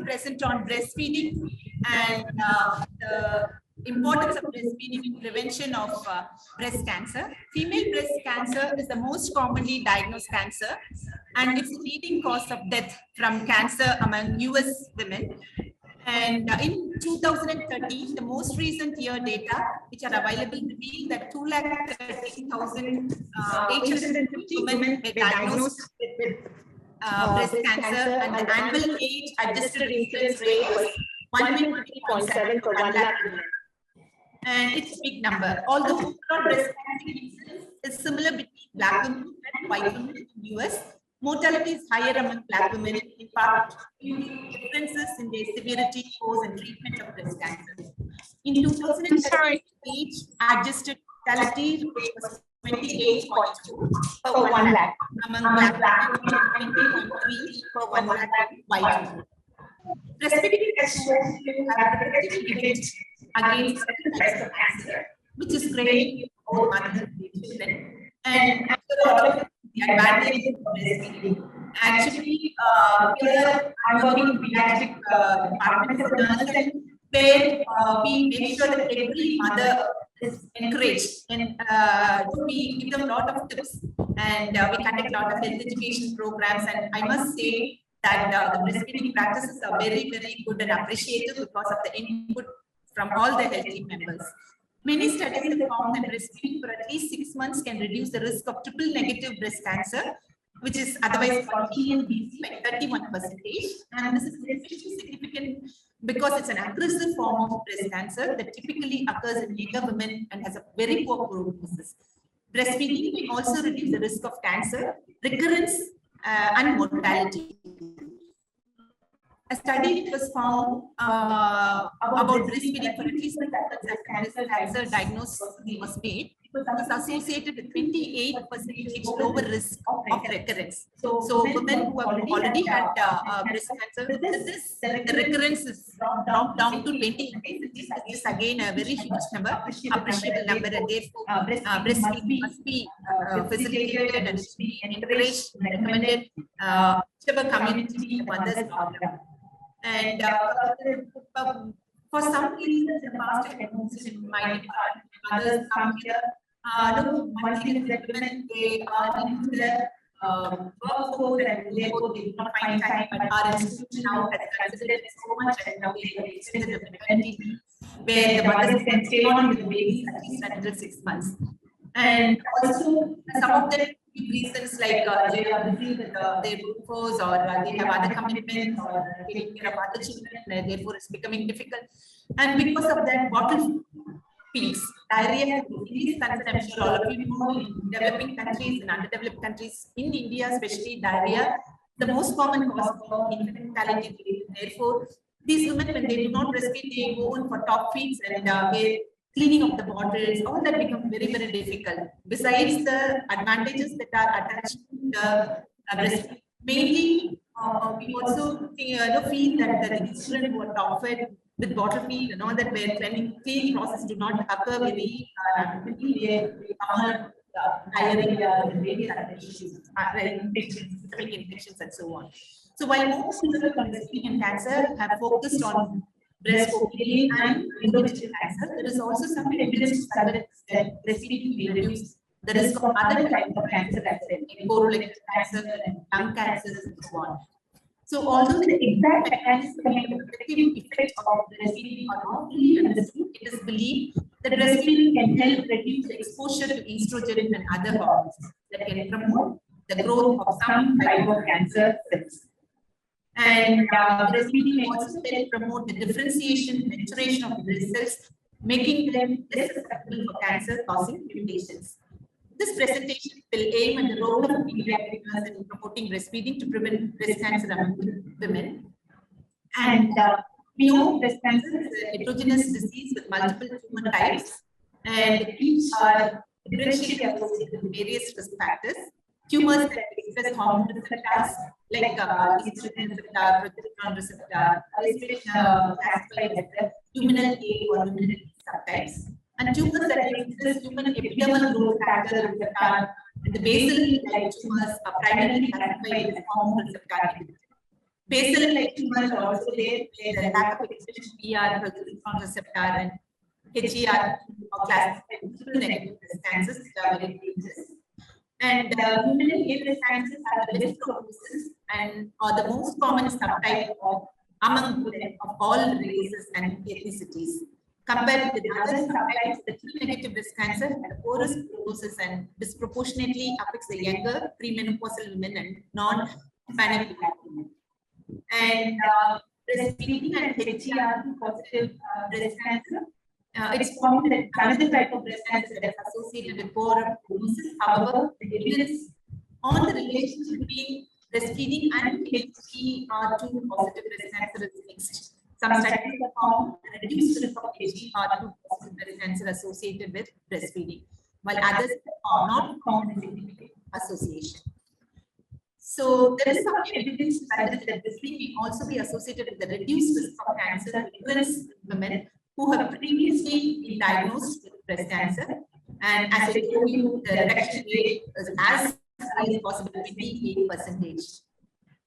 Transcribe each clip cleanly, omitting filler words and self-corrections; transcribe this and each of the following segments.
present on breastfeeding and the importance of breastfeeding in prevention of breast cancer. Female breast cancer is the most commonly diagnosed cancer, and it's the leading cause of death from cancer among US women. And in 2013, the most recent year data, which are available, reveal that 230,850 women were diagnosed with breast cancer, and the annual age adjusted incidence rate was 123.7 per 1 lakh women. And it's a big number. Although overall breast cancer incidence is similar between black women and white women in the US, mortality is higher among black women, in part due to differences in their severity, cause, and treatment of breast cancer. In 2013, age adjusted mortality rate was 28.2 per 1 lakh among black women and 20.3 per 1 lakh white women. Breastfeeding has shown to have protective effects against certain types of cancer, which is great for mothers and children. And after all of the advantage of breastfeeding, actually, here I'm working in pediatric departments as a nurse, and where we make sure that every mother is encouraged, and we give them a lot of tips, and we conduct a lot of health education programs. And I must say that the breastfeeding practices are very, very good and appreciated because of the input from all the health team members. Many studies have found that breastfeeding for at least 6 months can reduce the risk of triple negative breast cancer, which is otherwise called TNBC, by 31%. And this is especially significant because it's an aggressive form of breast cancer that typically occurs in younger women and has a very poor prognosis. Breastfeeding may also reduce the risk of cancer, recurrence, and mortality. A study was found about breastfeeding for at least cancer diagnosis was made. It was associated with 28% lower risk of recurrence. So women who have already had breast cancer, the recurrence is dropped down to 20%. This is again a very huge number, appreciable number, and therefore breastfeeding must be facilitated and should be encouraged and recommended whichever community mothers are. And for some reasons, in the past, I had noticed in my department, others come here. One thing is that women, they are into their workforce, and therefore they do not find time. But our institution now has considered this so much, and now they have extended the maternity leave, where the mothers can stay on with the babies at least until 6 months. And also, some of them reasons like they are busy with their workforce, or they have other commitments, or taking care of other children, and therefore it's becoming difficult. And because of that, bottle feeds, diarrhea, increased consumption. All of you know, in developing countries and underdeveloped countries, in India especially, diarrhea, the most common cause of infant mortality. Therefore, these women, when they do not breastfeed, they go in for top feeds, and cleaning of the bottles, all that becomes very, very difficult. Besides the advantages that are attached to the breastfeeding, mainly we also feel that the children who are top fed with bottle feed and all that, where cleaning process do not occur very quickly, they common diarrhea and various other issues, infections, and so on. So while most people on breastfeeding and cancer have focused on breast cocaine and endometrial cancer, there is also some evidence that breastfeeding will reduce the risk of other types of cancer as well, like colorectal cancer and lung cancer and so on. So although the exact mechanism and protective effect of breastfeeding are not fully understood, it is believed that breastfeeding can help reduce the exposure to estrogen and other hormones that can promote the growth of some type of cancer cells. And breastfeeding may also help promote the differentiation and maturation of the breast cells, making them less susceptible for cancer-causing mutations. This presentation will aim at the role of pediatric nurse in promoting breastfeeding to prevent breast cancer among women. And we know breast cancer is a heterogeneous disease with multiple tumor types, and each are differentially associated with various risk factors. Tumors that express hormone receptors like estrogen receptor, progesterone receptor, classified as the humanal A or humanal B subtypes, and tumors that express human epidermal growth factor receptor and the basal like tumors are primarily classified as hormone receptor. Basal like tumors are also there, where the lack of expression PR, progesterone receptor, and HER are classified as negative breast cancers, which are very dangerous. And human breast cancers are the best prognosis and are the most common subtype of among women of all races and ethnicities. Compared with the other subtypes, the triple-negative breast cancer has a poorest prognosis and disproportionately affects the younger premenopausal women and non-Hispanic women. And breastfeeding and HER2 positive breast cancer. It's found that another type of breast cancer that is associated with poor prognosis. However, the evidence on the relationship between breastfeeding and HER2 positive breast cancer is mixed. Some studies have found a reduced risk of HER2 positive breast cancer associated with breastfeeding, while others are not found a significant association. So there is some evidence that breastfeeding may also be associated with the reduced risk of cancer in pregnant women who have previously been diagnosed with breast cancer. And as I told you, the reduction rate is as high as possible, 28%.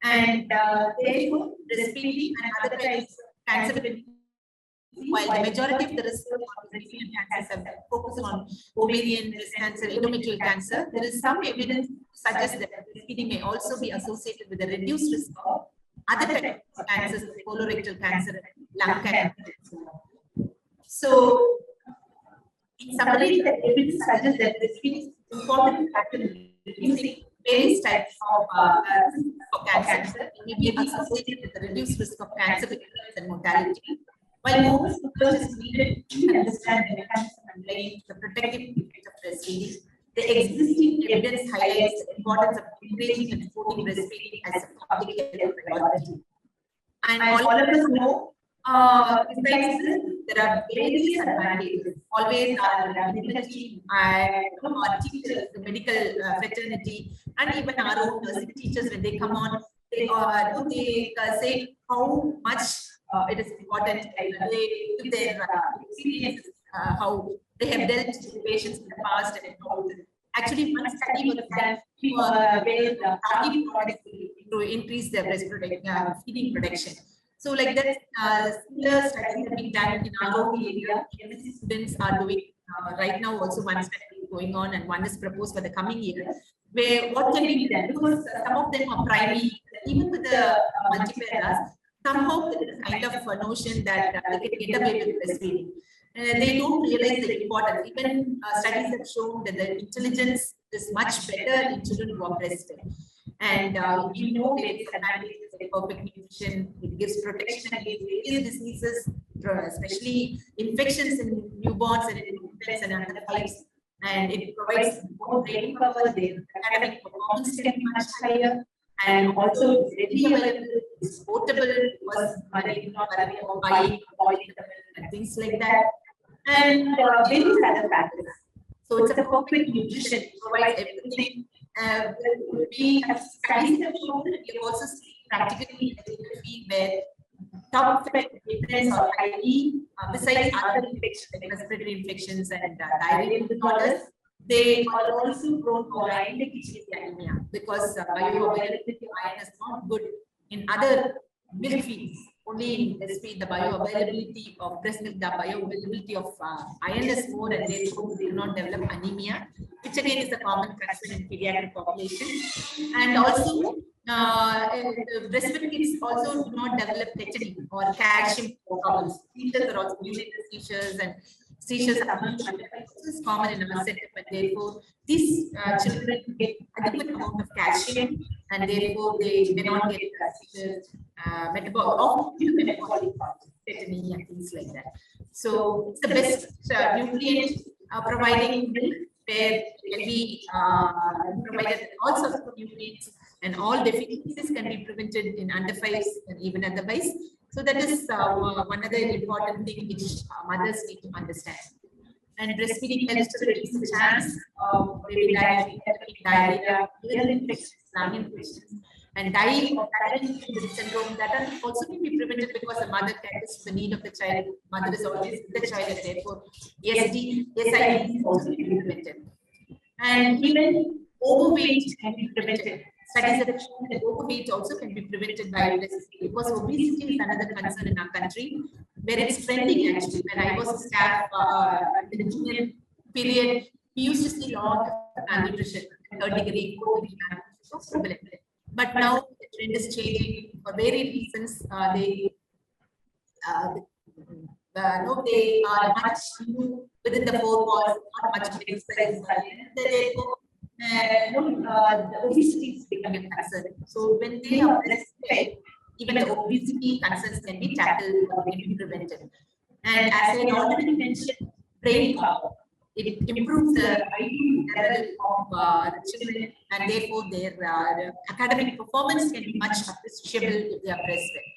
And therefore, breastfeeding and other types of cancer, while the majority of the research on breastfeeding cancers have focused on ovarian breast cancer, endometrial cancer, there is some evidence to suggest that breastfeeding may also be associated with a reduced risk of other types of cancers, like colorectal cancer, lung cancer. So, in summary, the evidence suggests that breastfeeding is an important factor in reducing various types of cancer. It may be associated with the reduced risk of cancer recurrence and mortality. While more research is needed to understand the mechanism underlying the protective effect of breastfeeding, the existing evidence highlights the importance of encouraging and supporting breastfeeding as a public health priority. And all of us know, besides this, there are various advantages. Always our medical team and our teachers, the medical fraternity, and even our own nursing teachers, when they come on, they say how much it is important. They give their experiences, how they have dealt with patients in the past, and actually one study was done where target products to increase their breast feeding production. So like that, similar studies have been done in our own area. MSc students are doing right now also one study going on, and one is proposed for the coming year, where what can be done, because some of them are primary, even with the multiparas, somehow there is kind of a notion that they can get away with breastfeeding. They don't realize the importance. Even studies have shown that the intelligence is much better in children who are breastfed. And we know various advantages of perfect nutrition. It gives protection against various diseases, especially infections in newborns and in infants and under 5s. And it provides more brain power. Their academic performance can be much higher. And also, it's readily available, it's portable, because you not worry about buying, boiling, and things like that. And various other factors. So it's a perfect nutrition. It provides everything. We have studies have shown that we also see practically ethnography where top fed infants are highly, besides other infections like respiratory infections and diarrheal disorders, they are also prone to iron deficiency anemia, because bioavailability of iron is not good in other milk feeds. Only in breast feed, the bioavailability of breast milk, the bioavailability of iron is more, and therefore they do not develop anemia, which again is a common concern in pediatric population. And also, breastfed kids also do not develop tetany or calcium problems. Seizures are also related seizures, and seizures is common in our setup, and therefore these children get adequate amount of calcium, and therefore they may not get seizures, metabolic tetany and things like that. So it's the best nutrient providing milk, where can be provided all sorts of nutrients, and all deficiencies can be prevented in under 5s and even otherwise. So that is one other important thing which mothers need to understand. And breastfeeding helps to reduce the chance of baby diarrhea, ear infections, lung infections, and dying of Parental syndrome. That can also be prevented because the mother caters to the need of the child. Mother is always with the child, and therefore SID is also be prevented. And even overweight can be prevented. studies have shown that overweight also can be prevented by breastfeeding, because obesity is another concern in our country, where it's trending actually. When I was a staff in the junior period, we used to see a lot of malnutrition, third degree, fourth degree malnutrition was prevalent. But now the trend is changing for various reasons. They are much new within the four walls, not much exercise. Therefore, the obesity is becoming a concern. So when they are breastfed, even the obesity concerns can be tackled or can be prevented. And as I already mentioned, brain power. It improves the IQ level of the children, and therefore their academic performance can be much appreciable if they are breastfed.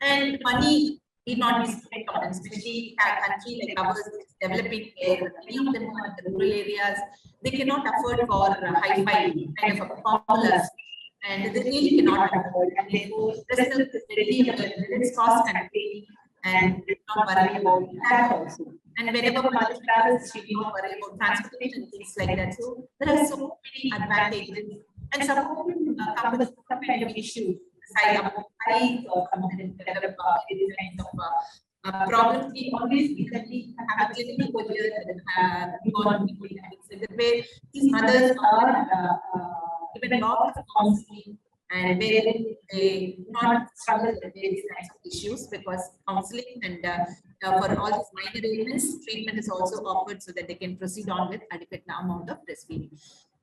And money need not be spent on, especially a country like ours is developing, where many of them are in the rural areas. They cannot afford for hi-fi kind of a formulas, and they really cannot afford. And therefore, breast milk is readily available. It's cost-effective, and not worry about that also. And whenever mother travels, she don't worry about transportation and things like that. So there are so many advantages, and some of them come with some kind of issues. Size or something develop these kinds of problems. We always recently have a clinical where these mothers are given a lot of counseling, and where they do not struggle with these kinds of issues, because counseling and for all these minor ailments, treatment is also offered so that they can proceed on with adequate amount of breastfeeding.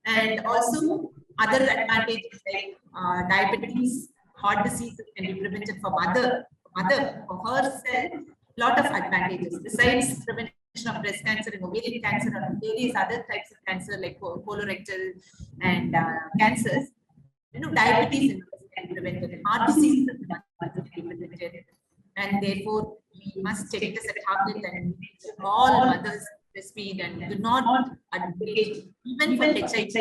And also other advantages like diabetes, heart diseases can be prevented for mother for herself. Lot of advantages besides prevention of breast cancer and ovarian cancer and various other types of cancer like colorectal and cancers. Diabetes can be prevented, heart disease can be prevented, and therefore we must take this at heart and all mothers breastfeed and do not advocate even for HIV.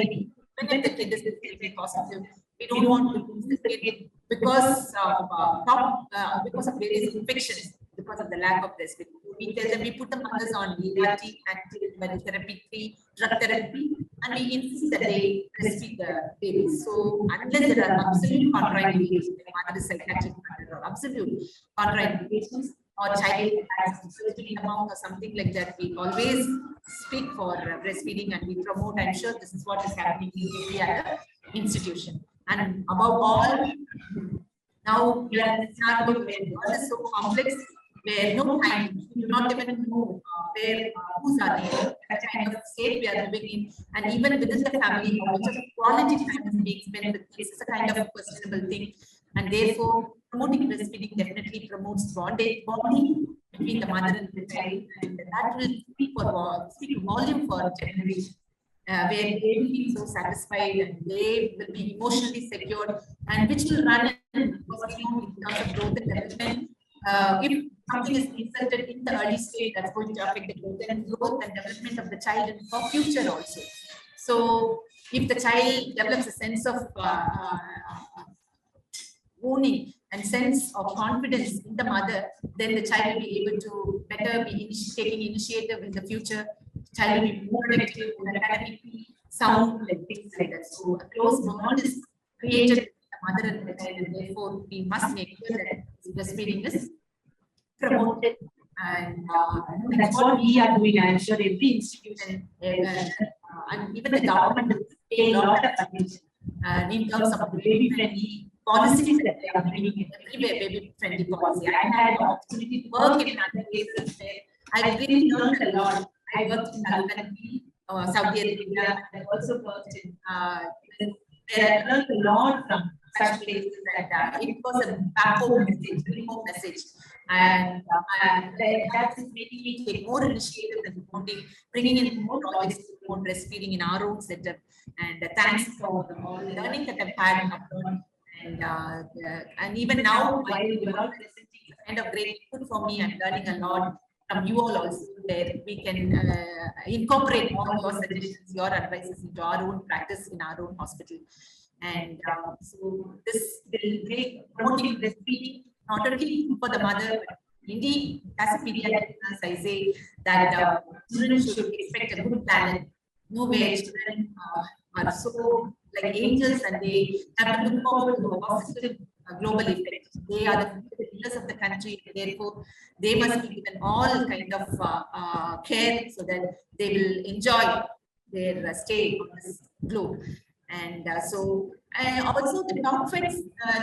Even if the kid is HIV positive, we don't want to lose the kid because of various infections, because of the lack of breastfeeding. We tell them, we put the mothers on ART, antiviral therapy, drug therapy, and we insist that they breastfeed the babies. So unless there are absolute contraindications, like mother is psychiatric or absolute contraindications, or child has surgery amount or something like that, we always speak for breastfeeding and we promote. I'm sure this is what is happening in every other institution. And above all, now we are in a scenario where the world is so complex, where no time, you do not even know where who's are there, that kind of state we are living in, and even within the family, how much of quality time is being spent with this is a kind of questionable thing. And therefore, promoting breastfeeding definitely promotes bonding between the mother and the child, and that will speak volume for generation. Where they will be so satisfied and they will be emotionally secured, and which will run in terms of growth and development. If something is inserted in the early stage, that's going to affect the growth and development of the child and for future also. So if the child develops a sense of owning and sense of confidence in the mother, then the child will be able to better be taking initiative in the future. Child will be more productive, more academically sound, and things like that. So a close bond is created with the mother and the child, and therefore we must make sure that breastfeeding is promoted. And that's what we are doing. I'm sure every institution and even the government is paying a lot of attention in terms of the baby-friendly policies that they are bringing everywhere, baby-friendly policy. I had the opportunity to work in other places where I really learned a lot. I worked in Saudi Arabia, and I also worked in where I learned a lot from such places, and it was a back-home message, very home message. And that is making me take more initiative and bringing in more projects to promote breastfeeding in our own setup. And thanks for all the learning that I've had abroad. And even now, while you are presenting, it's kind of great input for me. I'm learning a lot from you all also, where we can incorporate all your suggestions, your advices into our own practice in our own hospital. And so this will make promoting breastfeeding not only for the mother, but indeed, as a pediatric nurse, I say that children should expect a good planet. No way children are so like angels, and they have to look forward to a positive global effect. They are the leaders of the country, therefore they must be given all kind of care so that they will enjoy their stay on this globe. And also the top fed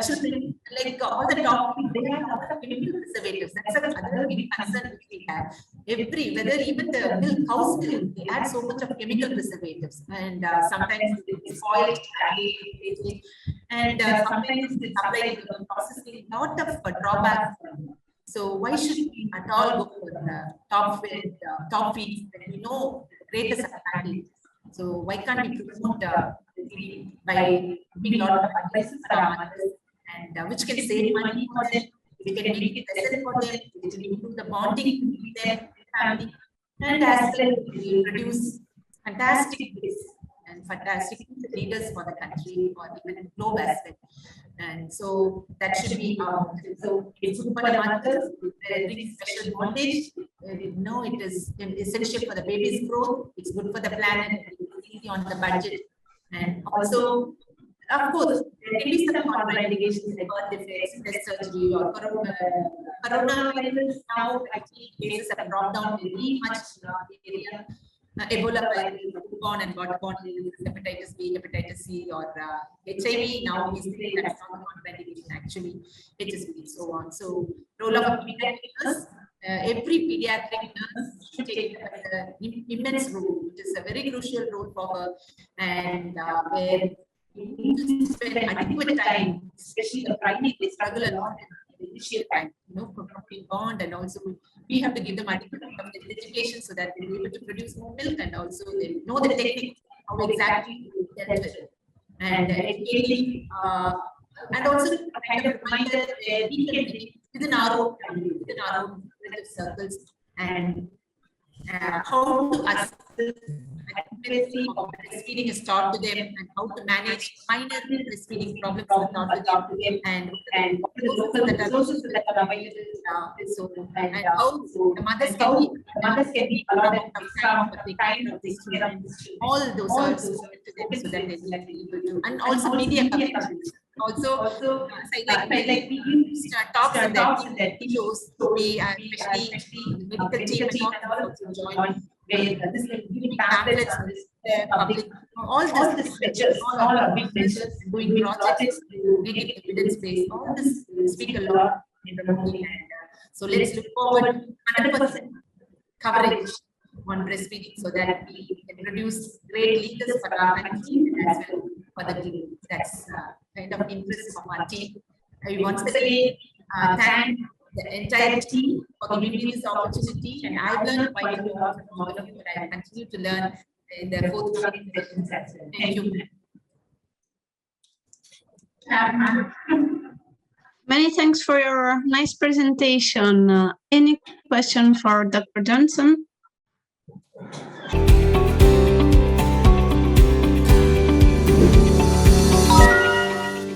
children, like all the top, they have a lot of chemical preservatives. That's another big concern which we have. Whether even the milk, cow's milk, they add so much of chemical preservatives, and sometimes they spoil it, and sometimes they supply the processing, lot of drawbacks. So why should we at all go for the top feeds when we know the greatest advantage? So why can't we promote by giving a lot of advice for our mothers, and which can save money for them, which can make it pleasant for them, which will improve the bonding between them, family, and as well will produce fantastic and fantastic leaders for the country or even globe as well. And so that should be so it's good for the mothers, they bring special bondage. It is essential for the baby's growth. It's good for the planet. It's easy on the budget. And also, of course, there can be some contraindications like birth defects, breast surgery, or coronavirus. Now, actually, cases have dropped down very much in our area. Ebola virus, born and got born, hepatitis B, hepatitis C, or HIV. Now we say that's not a contraindication, actually, HSV, so on. So, role of a pediatric nurse. Every pediatric nurse should take an immense role. It is a very crucial role for her, and where we need to spend adequate time, especially the primary, they struggle a lot in the initial time, for being born, and also we have to give them adequate education so that they're able to produce more milk, and also they know the technique, how exactly to get it. And educating, and also a kind of reminder where we can be within our own family, within our own circles, and how to assess accuracy of breastfeeding is taught to them, and how to manage minor breastfeeding problems are taught to them, and the resources that are available. And how the mothers can be allowed some of the kind of this, all those also to them, so that they will be able to, and also media coverage. Also, like we use talks in that shows, we especially the medical team and all also join, where this is giving pamphlets to the public, all this lectures, all our big lectures, doing projects to make it evidence-based, all this speak a lot in promoting. So let's look forward to 100% coverage on breastfeeding, so that we can produce great leaders for our country and as well for the globe. That's kind of interest of our team. I once again thank the entire team for giving me this opportunity, and I've learned quite a lot from all of you, and I continue to learn in the forthcoming sessions as well. Thank you. Many thanks for your nice presentation. Any question for Dr. Johnson?